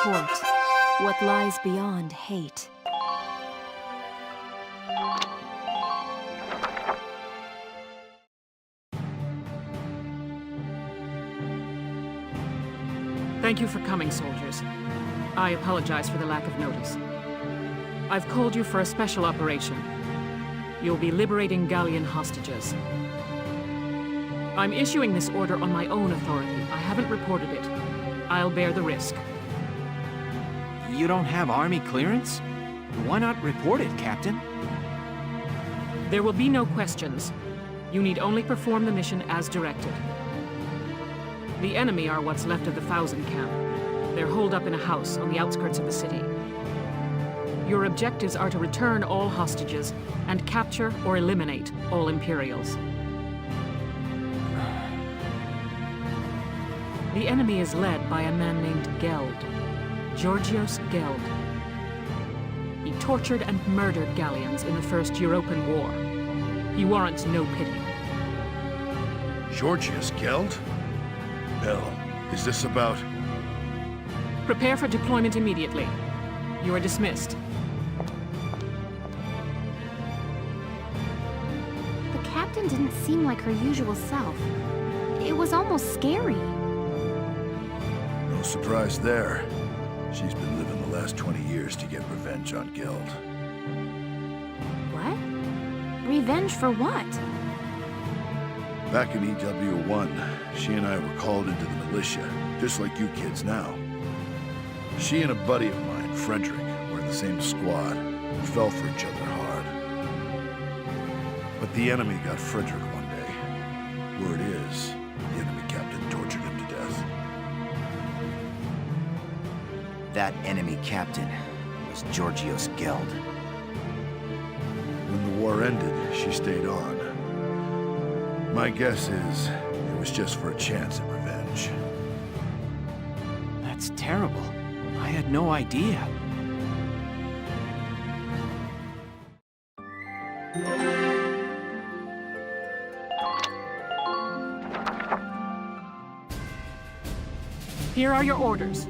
support what lies beyond hate. Thank you for coming, soldiers. I apologize for the lack of notice. I've called you for a special operation. You'll be liberating Gallian hostages. I'm issuing this order on my own authority. I haven't reported it. I'll bear the risk. You don't have army clearance? Why not report it, Captain? There will be no questions. You need only perform the mission as directed. The enemy are what's left of the Thousand Camp. They're holed up in a house on the outskirts of the city. Your objectives are to return all hostages and capture or eliminate all Imperials. The enemy is led by a man named Geld, Georgios Geld. He tortured and murdered Gallians in the First European War. He warrants no pity. Georgios Geld? Bell, is this about... Prepare for deployment immediately. You are dismissed. The captain didn't seem like her usual self. It was almost scary. No surprise there. She's been living the last 20 years to get revenge on Geld. What? Revenge for what? Back in EW1, she and I were called into the militia, just like you kids now. She and a buddy of mine, Frederick, were in the same squad. We fell for each other hard. But the enemy got Frederick one day. Word is, the enemy captain tortured him to death. That enemy captain was Georgios Geld. When the war ended, she stayed on. My guess is, it was just for a chance at revenge. That's terrible. I had no idea. Here are your orders.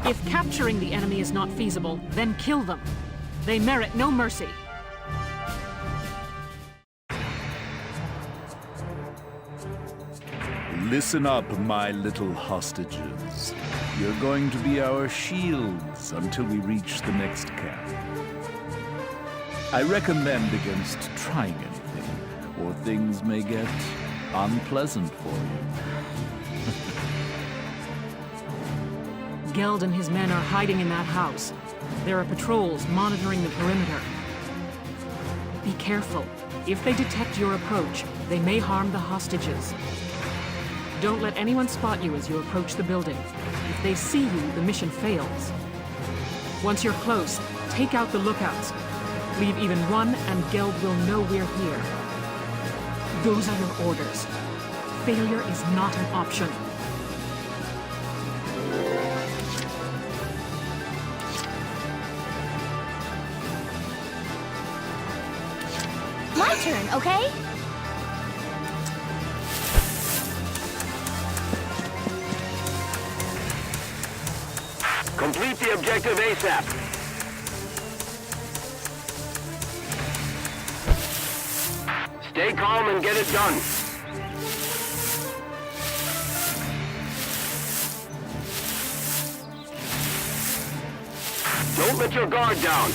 If capturing the enemy is not feasible, then kill them. They merit no mercy. Listen up, my little hostages. You're going to be our shields until we reach the next camp. I recommend against trying anything, or things may get unpleasant for you. Geld and his men are hiding in that house. There are patrols monitoring the perimeter. Be careful. If they detect your approach, they may harm the hostages. Don't let anyone spot you as you approach the building. If they see you, the mission fails. Once you're close, take out the lookouts. Leave even one, and Geld will know we're here. Those are your orders. Failure is not an option. My turn, okay? Complete the objective ASAP. Stay calm and get it done. Don't let your guard down.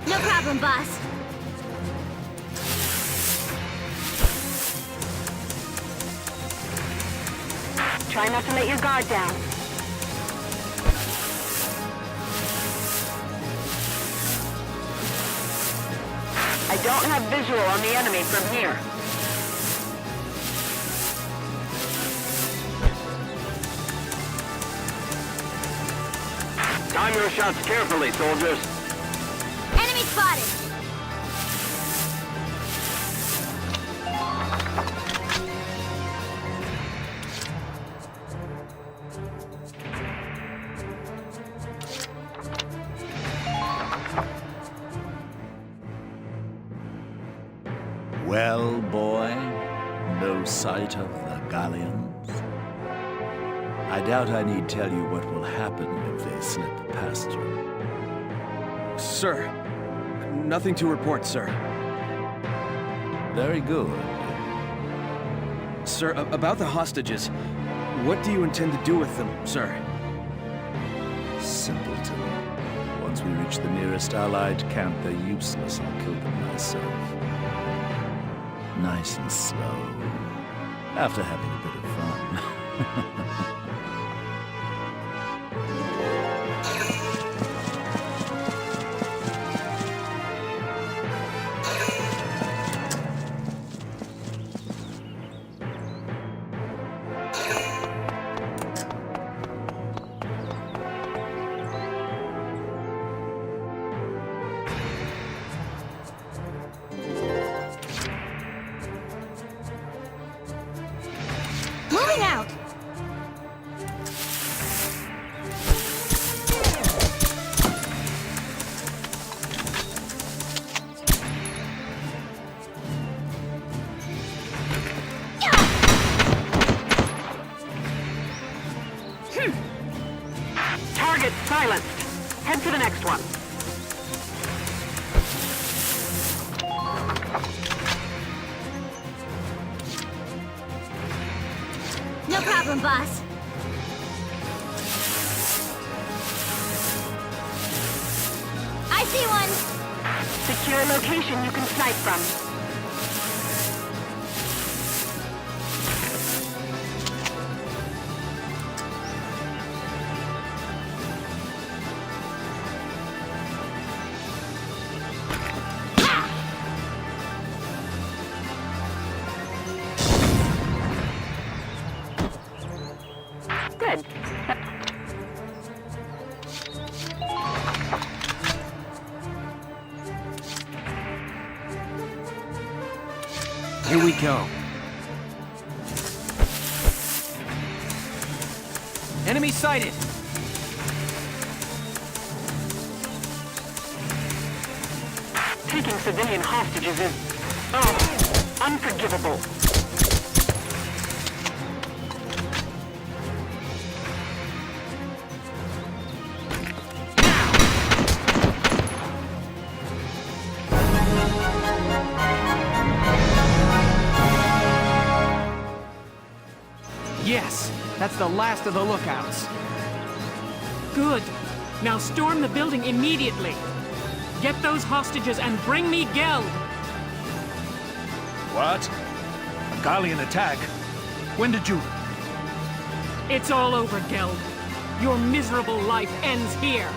No problem, boss. Try not to let your guard down. I don't have visual on the enemy from here. Time your shots carefully, soldiers. Enemy spotted! Well, boy, no sight of the galleons? I doubt I need tell you what will happen if they slip past you. Sir, nothing to report, sir. Very good. Sir, about the hostages, what do you intend to do with them, sir? Simpleton. Once we reach the nearest Allied camp, they're useless. I'll kill them myself. Nice and slow. After having a bit of fun. Moving out! Target silenced. Head to the next one. No problem, boss. I see one! Secure location you can snipe from. Good. Here we go. Enemy sighted! Taking civilian hostages is... oh, unforgivable. Yes, that's the last of the lookouts. Good. Now storm the building immediately. Get those hostages and bring me Geld. What? A galleon attack? When did you... It's all over, Geld. Your miserable life ends here.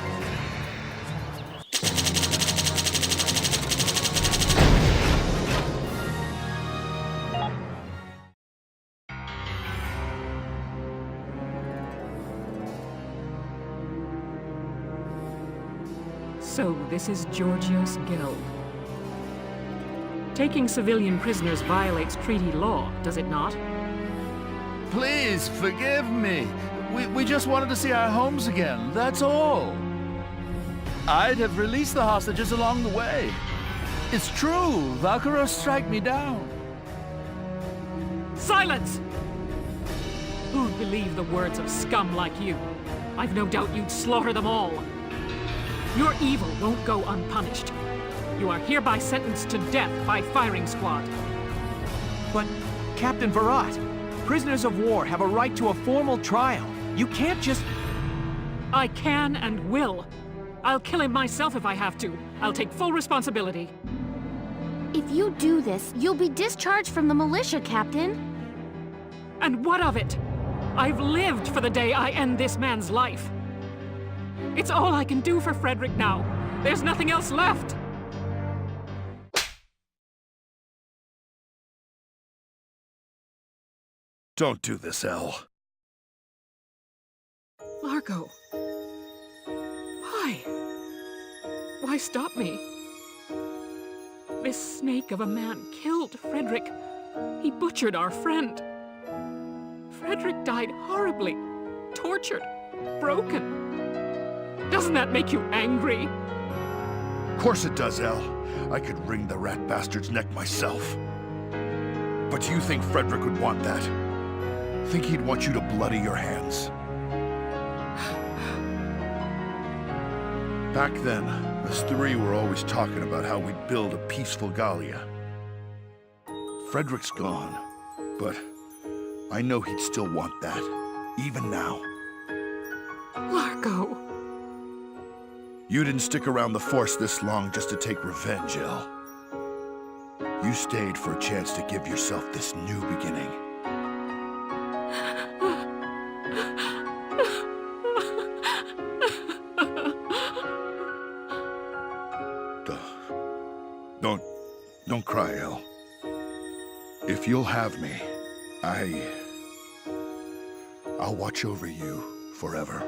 So, this is Georgios Geld. Taking civilian prisoners violates treaty law, does it not? Please, forgive me. We just wanted to see our homes again, that's all. I'd have released the hostages along the way. It's true, Valkyria strike me down. Silence! Who'd believe the words of scum like you? I've no doubt you'd slaughter them all. Your evil won't go unpunished. You are hereby sentenced to death by firing squad. But, Captain Virat, prisoners of war have a right to a formal trial. You can't just... I can and will. I'll kill him myself if I have to. I'll take full responsibility. If you do this, you'll be discharged from the militia, Captain. And what of it? I've lived for the day I end this man's life. It's all I can do for Frederick now. There's nothing else left. Don't do this, Elle. Largo. Why? Why stop me? This snake of a man killed Frederick. He butchered our friend. Frederick died horribly, tortured, broken. Doesn't that make you angry? Of course it does, Elle. I could wring the rat bastard's neck myself. But do you think Frederick would want that? Think he'd want you to bloody your hands? Back then, us three were always talking about how we'd build a peaceful Gallia. Frederick's gone, but I know he'd still want that, even now. Largo. You didn't stick around the Force this long just to take revenge, Elle. You stayed for a chance to give yourself this new beginning. Don't cry, Elle. If you'll have me, I'll watch over you forever.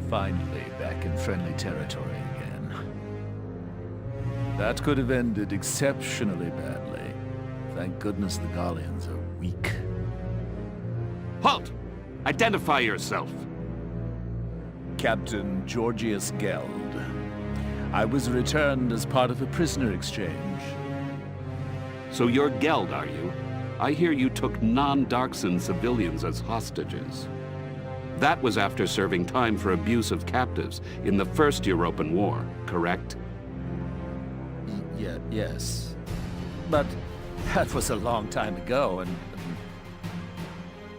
Finally, back in friendly territory again. That could have ended exceptionally badly. Thank goodness the Gallians are weak. Halt! Identify yourself. Captain Georgius Geld. I was returned as part of a prisoner exchange. So you're Geld, are you? I hear you took non-Darkson civilians as hostages. That was after serving time for abuse of captives in the First European War, correct? Yes. But that was a long time ago, and...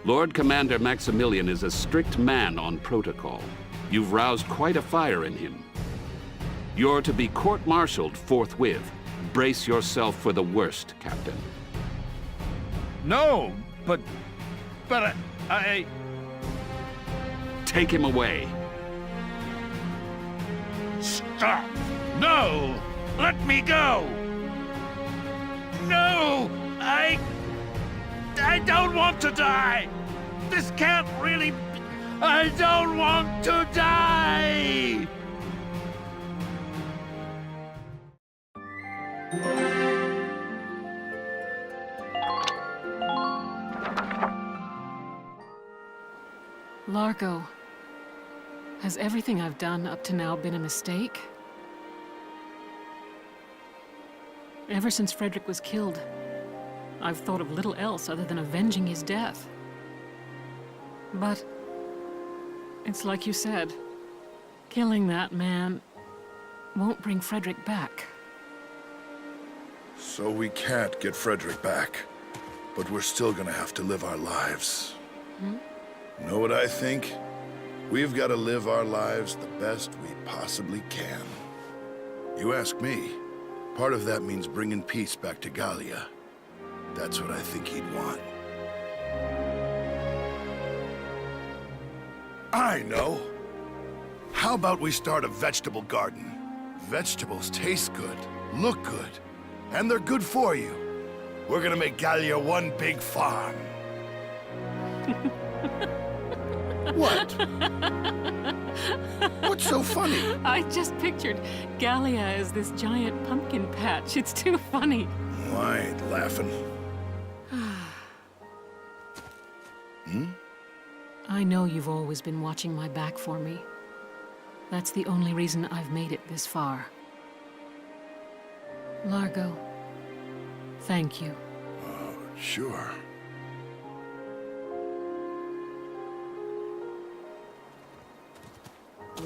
Lord Commander Maximilian is a strict man on protocol. You've roused quite a fire in him. You're to be court-martialed forthwith. Brace yourself for the worst, Captain. No, but I... Take him away. Stop! No! Let me go! No! I don't want to die! This can't really... I don't want to die! Largo, has everything I've done up to now been a mistake? Ever since Frederick was killed, I've thought of little else other than avenging his death. But it's like you said, killing that man won't bring Frederick back. So we can't get Frederick back, but we're still gonna have to live our lives. Know what I think? We've got to live our lives the best we possibly can. You ask me, part of that means bringing peace back to Gallia. That's what I think he'd want. I know! How about we start a vegetable garden? Vegetables taste good, look good, and they're good for you. We're gonna make Gallia one big farm. What? What's so funny? I just pictured Gallia as this giant pumpkin patch. It's too funny. Oh, I ain't laughing. I know you've always been watching my back for me. That's the only reason I've made it this far. Largo, thank you. Sure.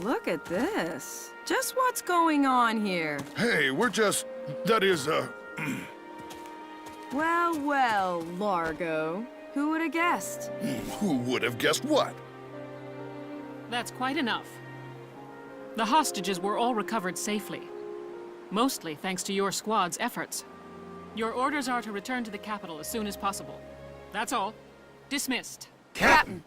Look at this. Just what's going on here? Hey, we're just... That is, Well, well, Largo. Who would have guessed? Who would have guessed what? That's quite enough. The hostages were all recovered safely. Mostly thanks to your squad's efforts. Your orders are to return to the capital as soon as possible. That's all. Dismissed. Captain!